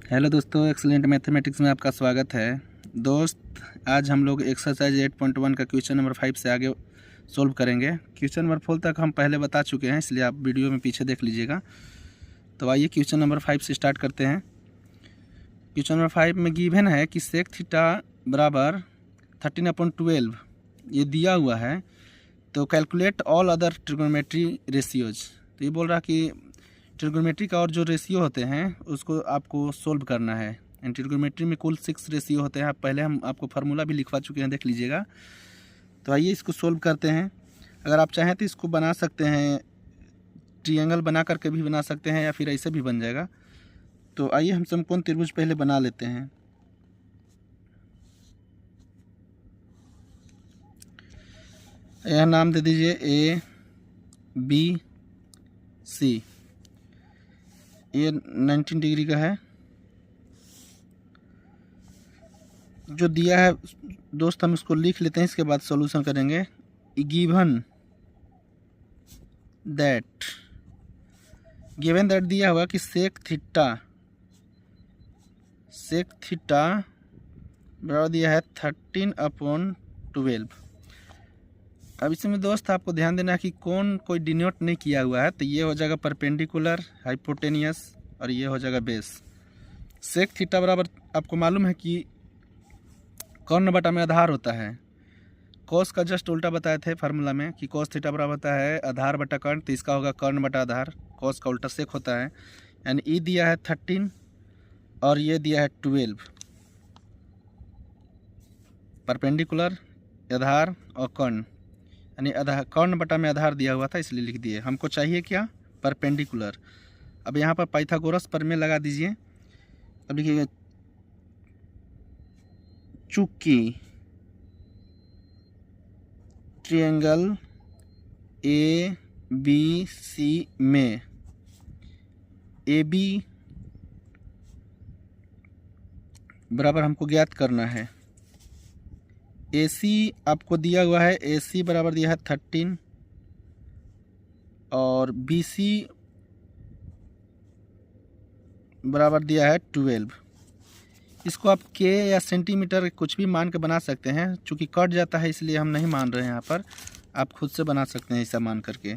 Hello दोस्तों, excellent mathematics में आपका स्वागत है। दोस्त, आज हम लोग एक्सरसाइज 8.1 का क्वेश्चन नंबर 5 से आगे सोल्व करेंगे। क्वेश्चन नंबर 4 तक हम पहले बता चुके हैं, इसलिए आप वीडियो में पीछे देख लीजिएगा। तो आइए क्वेश्चन नंबर 5 से स्टार्ट करते हैं। क्वेश्चन नंबर 5 में गिवन है कि सेक थीटा बराबर 13/12 ये दिया हुआ है। तो calculate all other trigonometry ratios. तो ये बोल रहा कि ट्रिग्नोमेट्री का और जो रेशियो होते हैं उसको आपको सोल्व करना है। एंड ट्रिग्नोमेट्री में कुल 6 रेशियो होते हैं। पहले हम आपको फार्मूला भी लिखवा चुके हैं, देख लीजिएगा। तो आइए इसको सोल्व करते हैं। अगर आप चाहें तो इसको बना सकते हैं, ट्रायंगल बना करके भी बना सकते हैं, या फिर ऐसे भी बन जाएगा। तो आइए हम समकोण त्रिभुज पहले बना लेते हैं। यह नाम दे दीजिए ए बी सी। ये 19 डिग्री का है जो दिया है दोस्त। हम इसको लिख लेते हैं, इसके बाद सॉल्यूशन करेंगे। गिवन दैट दिया हुआ कि सेक थीटा बराबर दिया है 13/12। अब इसमें दोस्त आपको ध्यान देना है कि कौन कोई डिनोट नहीं किया हुआ है। तो ये हो जाएगा परपेंडिकुलर, हाइपोटेनियस, और ये हो जाएगा बेस। सेक थीटा बराबर आपको मालूम है कि कर्ण बटा में आधार होता है। कॉस का जस्ट उल्टा बताए थे फार्मूला में कि कॉस थीटा बराबर होता है आधार बटा कर्ण। तो इसका होगा कर्ण बटा आधार। कॉस का उल्टा सेक होता है। यानी ई दिया है 13 और ये दिया है 12। परपेंडिकुलर, आधार और कर्ण, यानी आधार कर्ण बटा में आधार दिया हुआ था, इसलिए लिख दिए। हमको चाहिए क्या? परपेंडिकुलर। अब यहाँ पर पाइथागोरस प्रमेय लगा दीजिए। अब लिखिएगा, चूंकि ट्रायंगल ए बी सी में ए बी बराबर हमको ज्ञात करना है। ए सी आपको दिया हुआ है, ए सी बराबर दिया है 13 और बी सी बराबर दिया है 12। इसको आप के या सेंटीमीटर कुछ भी मान के बना सकते हैं। चूँकि कट जाता है इसलिए हम नहीं मान रहे हैं यहाँ पर। आप खुद से बना सकते हैं ऐसा मान करके।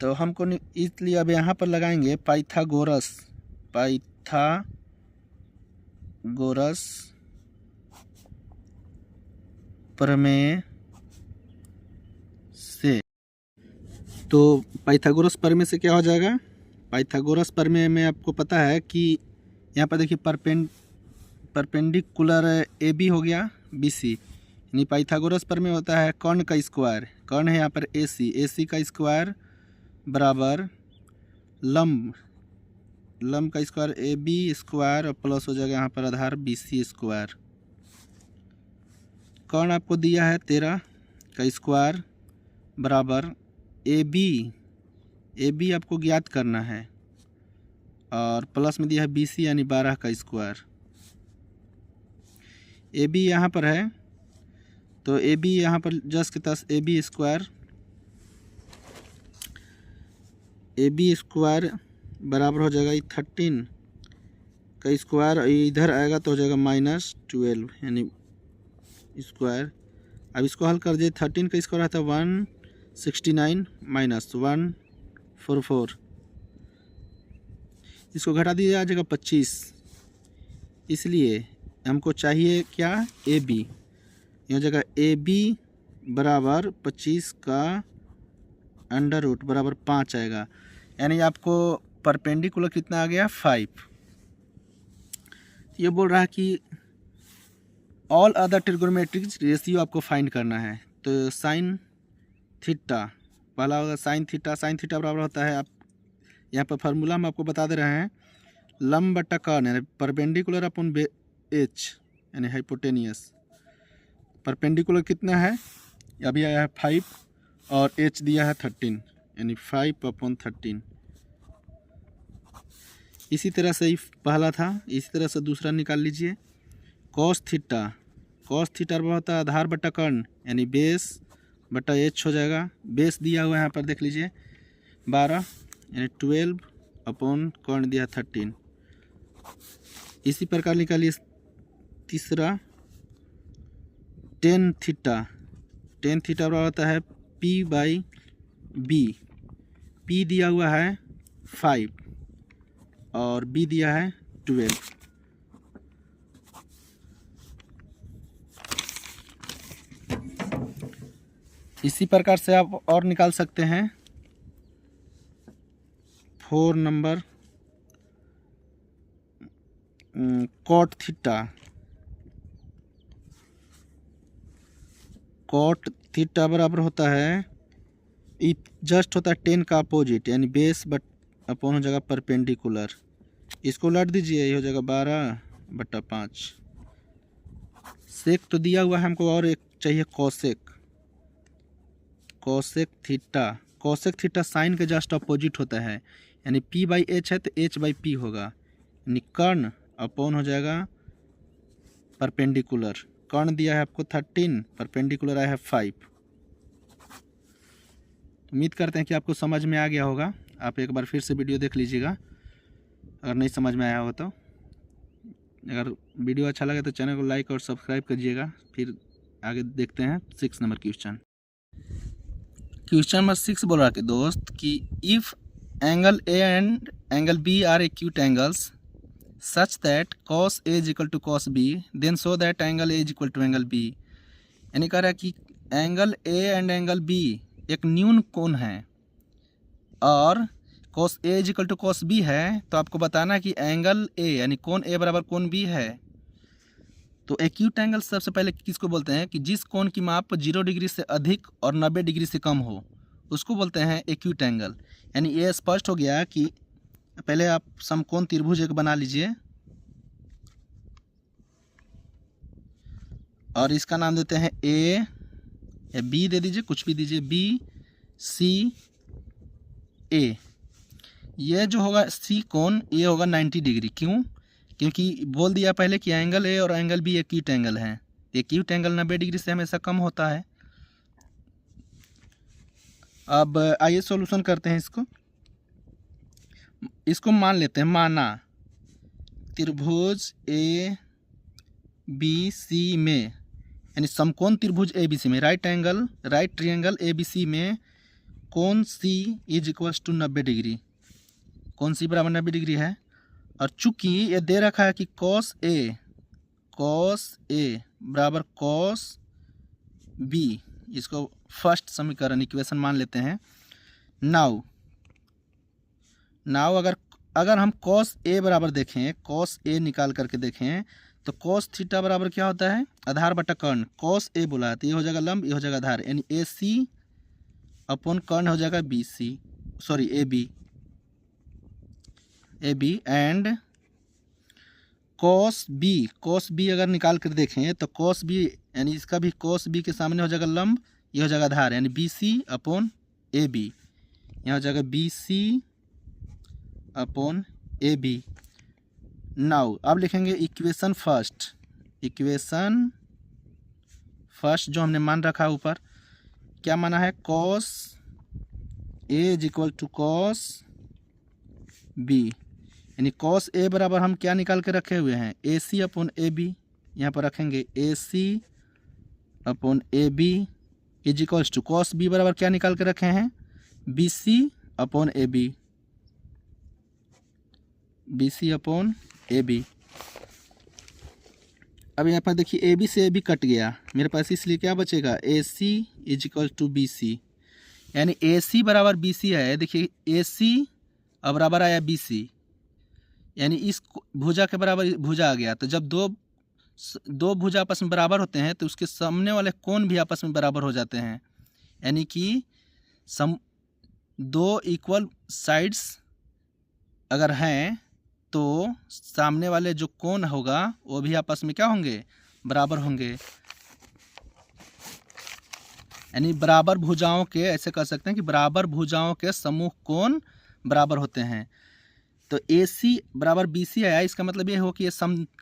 तो हमको इसलिए अब यहाँ पर लगाएंगे पाइथागोरस प्रमेय से। तो पाइथागोरस प्रमेय से क्या हो जाएगा? पाइथागोरस प्रमेय में आपको पता है कि यहाँ पर देखिए परपेंडिकुलर ए बी हो गया बी सी, यानी पाइथागोरस प्रमेय होता है कर्ण का स्क्वायर। कर्ण है यहाँ पर ए सी का स्क्वायर बराबर लंब का स्क्वायर ए बी स्क्वायर और प्लस हो जाएगा यहाँ पर आधार बी सी स्क्वायर। कर्ण आपको दिया है 13 का स्क्वायर बराबर ए बी आपको ज्ञात करना है, और प्लस में दिया है बी सी यानी 12 का स्क्वायर। ए बी यहाँ पर है, तो ए बी यहाँ पर जस्ट के तस ए बी स्क्वायर बराबर हो जाएगा 13 का स्क्वायर, इधर आएगा तो हो जाएगा -12 यानी स्क्वायर। अब इसको हल कर दिए। 13 का स्क्वायर आता है 169 -144। इसको घटा दिया आ जाएगा 25। इसलिए हमको चाहिए क्या? A B. यह जगह ए बी बराबर 25 का अंडर रूट बराबर 5 आएगा। यानी आपको परपेंडिकुलर कितना आ गया? 5। ये बोल रहा है कि ऑल अदर ट्रिग्नोमेट्रिक रेशियो आपको फाइंड करना है। तो साइन थीटा पहला होगा। साइन थीटा बराबर होता है, आप यहाँ पर फार्मूला हम आपको बता दे रहे हैं, लंब बटा कर्ण यानी परपेंडिकुलर अपन एच यानी हाइपोटेनियस। परपेंडिकुलर कितना है? अभी आया है 5 और एच दिया है 13 यानी 5/13। इसी तरह से ही पहला था, इसी तरह से दूसरा निकाल लीजिए। कॉस थीटा बराबर होता है आधार बटा कर्ण यानी बेस बटा एच हो जाएगा। बेस दिया हुआ है यहाँ पर देख लीजिए 12 यानी 12 कर्ण दिया 13। इसी प्रकार निकालिए तीसरा टेन थीटा। टेन थीटा बराबर होता है P/B। P दिया हुआ है 5 और B दिया है 12। इसी प्रकार से आप और निकाल सकते हैं 4 number cot theta. Cot theta बराबर होता है जस्ट होता है 10 का अपोजिट, यानी बेस बट अपॉन हो जाएगा परपेंडिकुलर। इसको उलट दीजिए, ये हो जाएगा 12/5। सेक तो दिया हुआ है हमको, और एक चाहिए cosec. Cosec theta. Cosec theta sine के जस्ट अपोजिट होता है, यानी P/H है तो H/P होगा, यानी कर्ण अपॉन हो जाएगा परपेंडिकुलर। कर्ण दिया है आपको 13, परपेंडिकुलर आया है 5। उम्मीद करते हैं कि आपको समझ में आ गया होगा। आप एक बार फिर से वीडियो देख लीजिएगा अगर नहीं समझ में आया हो तो। अगर वीडियो अच्छा लगे तो चैनल को लाइक और सब्सक्राइब करिएगा। फिर आगे देखते हैं 6 नंबर क्वेश्चन। क्वेश्चन नंबर 6 बोल रहा है दोस्त कि if angle A and angle B are acute angles such that cos A is equal to cos B, then show that angle A is equal to angle B। यानी कह रहा है कि angle A and angle B एक न्यून कोण है और cos A is equal to cos B है, तो आपको बताना कि एंगल A यानी कोण A बराबर कोण B है। तो एक्यूट एंगल सबसे पहले किसको बोलते हैं कि जिस कोण की माप 0 डिग्री से अधिक और 90 डिग्री से कम हो, उसको बोलते हैं एक्यूट एंगल। यानी ये स्पष्ट हो गया कि पहले आप समकोण त्रिभुज एक बना लीजिए और इसका नाम देते हैं ए या बी, दे दीजिए कुछ भी दीजिए, BCA। ये जो होगा सी कोण ये होगा 90 डिग्री। क्यों? क्योंकि बोल दिया पहले कि एंगल ए और एंगल बी एक्यूट एंगल है। एक्यूट एंगल 90 डिग्री से हमेशा कम होता है। अब आइए सॉल्यूशन करते हैं इसको मान लेते हैं। माना त्रिभुज ABC में, यानी समकोण त्रिभुज ABC में राइट ट्रायंगल ABC में कोण C is equals to 90 degree. कोण C बराबर 90 डिग्री है और चूंकि ये दे रखा है कि cos A बराबर cos B, इसको फर्स्ट समीकरण इक्वेशन मान लेते हैं। नाउ अगर हम cos A बराबर देखें, cos A निकाल करके देखें तो cos थीटा बराबर क्या होता है? आधार बटा कर्ण। cos A बोला है तो ये हो जाएगा लंब, ये हो जाएगा आधार, यानी AC अपॉन कर्ण हो जाएगा AB एंड cos B अगर निकाल कर देखें तो cos B यानी इसका भी cos B के सामने हो जाएगा लंब, ये हो जाएगा आधार, यानी BC अपॉन AB। यहाँ हो जाएगा BC अपॉन AB। नाउ अब लिखेंगे इक्वेशन फर्स्ट जो हमने मान रखा है ऊपर, क्या माना है? cos A is equal to cos B, यानी cos A बराबर हम क्या निकाल के रखे हुए हैं? AC upon AB। यहाँ पर रखेंगे AC upon AB is equals to cos B बराबर क्या निकाल के रखे हैं? BC upon AB। अब यहाँ पर देखिए AB से AB कट गया मेरे पास, इसलिए क्या बचेगा? AC is equal to BC, यानी AC बराबर BC है। देखिए AC अब बराबर आया BC, यानी इस भुजा के बराबर भुजा आ गया। तो जब दो भुजा आपस में बराबर होते हैं तो उसके सामने वाले कोण भी आपस में बराबर हो जाते हैं, यानी कि दो इक्वल साइड्स अगर हैं तो सामने वाले जो कोण होगा वो भी आपस में क्या होंगे? बराबर होंगे। यानी बराबर भुजाओं के, ऐसे कह सकते हैं कि बराबर भुजाओं के समूह कोण बराबर होते हैं। तो AC बराबर BC आया, इसका मतलब ये हो कि ये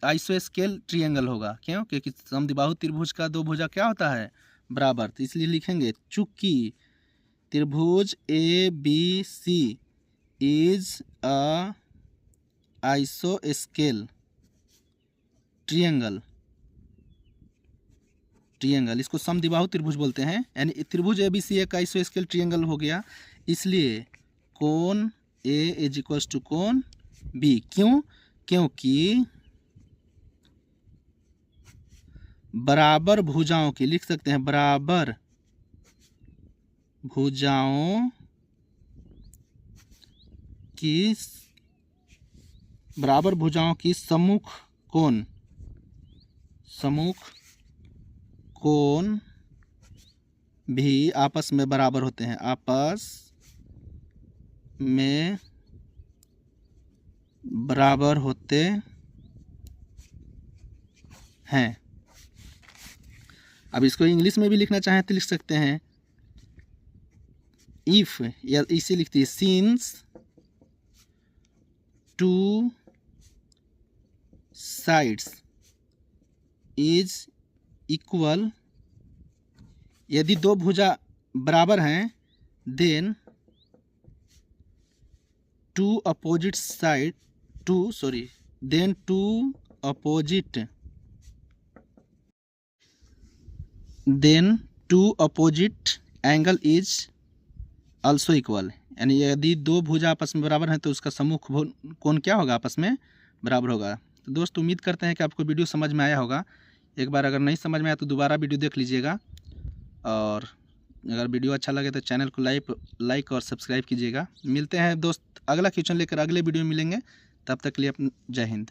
आइसोस्केल ट्रायंगल होगा। क्यों? क्योंकि समद्विबाहु त्रिभुज का दो भुजा क्या होता है? बराबर। तो इसलिए लिखेंगे चूंकि त्रिभुज ABC इज अ आइसोस्केल ट्रिएंगल, ट्रिएंगल इसको समद्विबाहु त्रिभुज बोलते हैं, यानी त्रिभुज ABC एक आइसोस्केल ट्रिएंगल हो गया। इसलिए कोण A इज इक्वल्स टू कोण B। क्यों? क्योंकि बराबर भुजाओं की, लिख सकते हैं बराबर भुजाओं की, बराबर भुजाओं की सम्मुख कोण भी आपस में बराबर होते हैं, आपस में बराबर होते हैं। अब इसको इंग्लिश में भी लिखना चाहें तो लिख सकते हैं इफ, या इसे लिखती है since two sides is equal, यदि दो भुजा बराबर हैं, then two opposite angle is also equal, यानी यदि दो भुजा आपस में बराबर हैं तो उसका सम्मुख कोण क्या होगा, आपस में बराबर होगा। तो दोस्त उम्मीद करते हैं कि आपको वीडियो समझ में आया होगा। एक बार अगर नहीं समझ में आया तो दोबारा वीडियो देख लीजिएगा, और अगर वीडियो अच्छा लगे तो चैनल को लाइक और सब्सक्राइब कीजिएगा। मिलते हैं दोस्त अगला क्वेश्चन लेकर अगले वीडियो में मिलेंगे, तब तक के लिए जय हिंद।